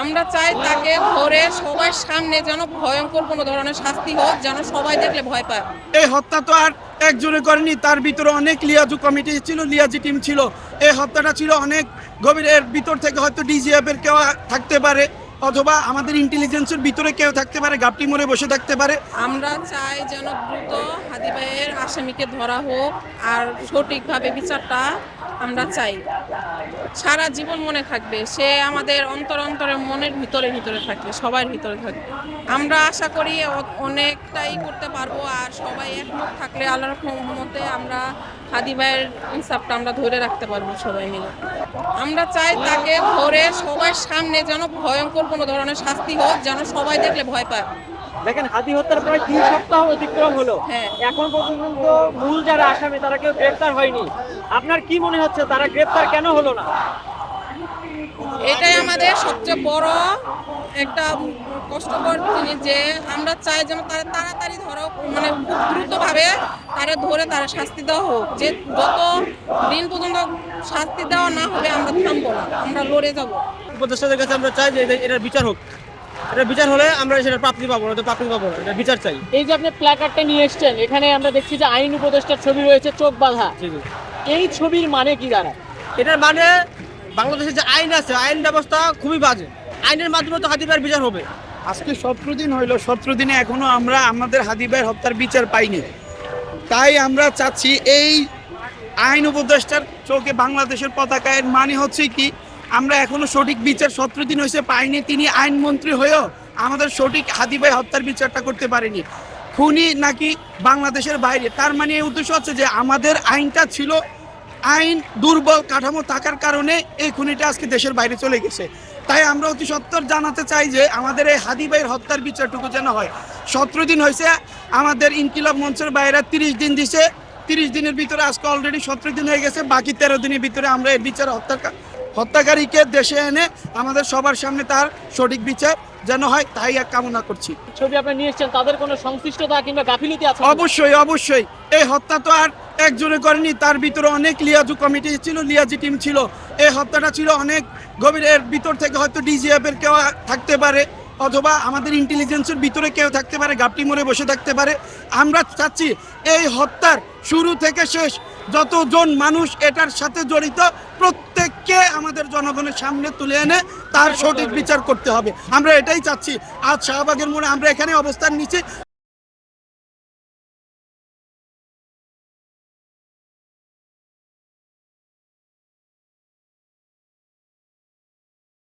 আমরা চাই তাকে ধরে সবার সামনে যেন ভয়ঙ্কর কোনো ধরনের শাস্তি হোক, যেন সবাই দেখলে ভয় পায়। এই হত্যা তো আর একজনে করেনি, তার ভিতরে অনেক লিয়াজু কমিটি ছিল, লিয়াজি টিম ছিল। এই হত্যাটা ছিল অনেক গভীর, এর ভিতর থেকে হয়তো ডিজিএফ এর কেউ থাকতে পারে, অথবা আমাদের ইন্টেলিজেন্সের ভিতরে কেউ থাকতে পারে, গাপটি মরে বসে থাকতে পারে। আমরা চাই যেন দ্রুত হাদি ভাইয়ের আসামিকে ধরা হোক, আর সঠিকভাবে বিচারটা আমরা চাই। সারা জীবন মনে থাকবে, সে আমাদের অন্তরে মনের ভিতরে থাকবে, সবার ভিতরে থাকবে। আমরা আশা করি অনেকটাই করতে পারবো, আর সবাই একমত থাকলে আল্লাহর রহমতে আমরা হাদি ভাইয়ের ইনসাফটা আমরা ধরে রাখতে পারবো সবাই মিলে। আমরা চাই তাকে ধরে সবার সামনে যেন ভয়ঙ্কর কোনো ধরনের শাস্তি হোক, যেন সবাই দেখলে ভয় পায়। দেখেন, হাদি হত্যার প্রায় 3 সপ্তাহ অতিক্রম হলো, হ্যাঁ। এখন পর্যন্ত মূল যারা আসামি তারা কেউ গ্রেফতার হয়নি। আপনার কি মনে হচ্ছে তারা গ্রেফতার কেন হলো না? এটাই আমাদের সবচেয়ে বড় একটা কষ্টকর জিনিস, যে আমরা চাই যেন তারা তাড়াতাড়ি ধরো, মানে খুব দ্রুতভাবে তারা ধরে তারা শাস্তি দেওয়া হোক। যে যত দিন পর্যন্ত শাস্তি দেওয়া না হবে আমরা থামবো না, আমরা লড়ে যাব। উপদেষ্টাদের কাছে আমরা চাই যে এটার বিচার হোক। এটা বিচার হলে আমরা সেটা প্রাপ্তি পাবো না, তো প্রাপ্তি পাবো না, এটা বিচার চাই। এই যে আপনি প্ল্যাকার্ডটা নিয়ে এসেছেন, এখানে আমরা দেখছি যে আইন উপদেষ্টার ছবি রয়েছে, চোখ বাঁধা। এই ছবির মানে কি দাঁড়ায়? এটার মানে বাংলাদেশের যে আইন আছে, আইন ব্যবস্থা খুবই বাজে। আইনের মাধ্যমে তো হাদি ভাইয়ের বিচার হবে। আজকে 17 দিন হইলো, 17 দিনে এখনো আমরা আমাদের হাদি ভাইয়ের হত্যার বিচার পাইনি। তাই আমরা চাচ্ছি এই আইন উপদেষ্টার চোখে বাংলাদেশের পতাকার মানে হচ্ছে কি, আমরা এখনো সঠিক বিচার 17 দিন হয়েছে পাইনি। তিনি আইনমন্ত্রী হয়েও আমাদের সঠিক হাদি ভাই হত্যার বিচারটা করতে পারেনি। খুনি নাকি বাংলাদেশের বাইরে, তার মানে এই উদ্দেশ্য হচ্ছে যে আমাদের আইনটা ছিল, আইন দুর্বল কাঠামো থাকার কারণে এই খুনিটা আজকে দেশের বাইরে চলে গেছে। তাই আমরা অতি সত্বর জানাতে চাই যে আমাদের এই হাদি ভাইয়ের হত্যার বিচারটুকু যেন হয়। 17 দিন হয়েছে, আমাদের ইনকিলাব মঞ্চের বাইরে 30 দিন দিছে। 30 দিনের ভিতরে আজকে অলরেডি 17 দিন হয়ে গেছে, বাকি 13 দিনের ভিতরে আমরা এর বিচার হত্যাকারীকে দেশে এনে আমাদের সবার সামনে তার সঠিক বিচার যেন হয়, তাই এক কামনা করছি। ছবি আপনি নিয়ে এসেছেন, তাদের কোনো সংশ্লিষ্টতা কিংবা গাফিলতি আছে? অবশ্যই অবশ্যই, এই হত্যা তো আর একজনে করেনি, তার ভিতরে অনেক লিয়াজু কমিটি ছিল, লিয়াজি টিম ছিল। এই হত্যাটা ছিল অনেক গভীর, এর ভিতর থেকে হয়তো ডিজিএফ এর কেউ থাকতে পারে, অথবা আমাদের ইন্টেলিজেন্সের ভিতরে কেউ থাকতে পারে, গাপটি মরে বসে থাকতে পারে। আমরা চাচ্ছি এই হত্যার শুরু থেকে শেষ যতজন মানুষ এটার সাথে জড়িত, প্রত্যেককে আমাদের জনগণের সামনে তুলে এনে তার সঠিক বিচার করতে হবে। আমরা এটাই চাচ্ছি। আজ শাহবাগের মোড়ে আমরা এখানে অবস্থান নিচ্ছি।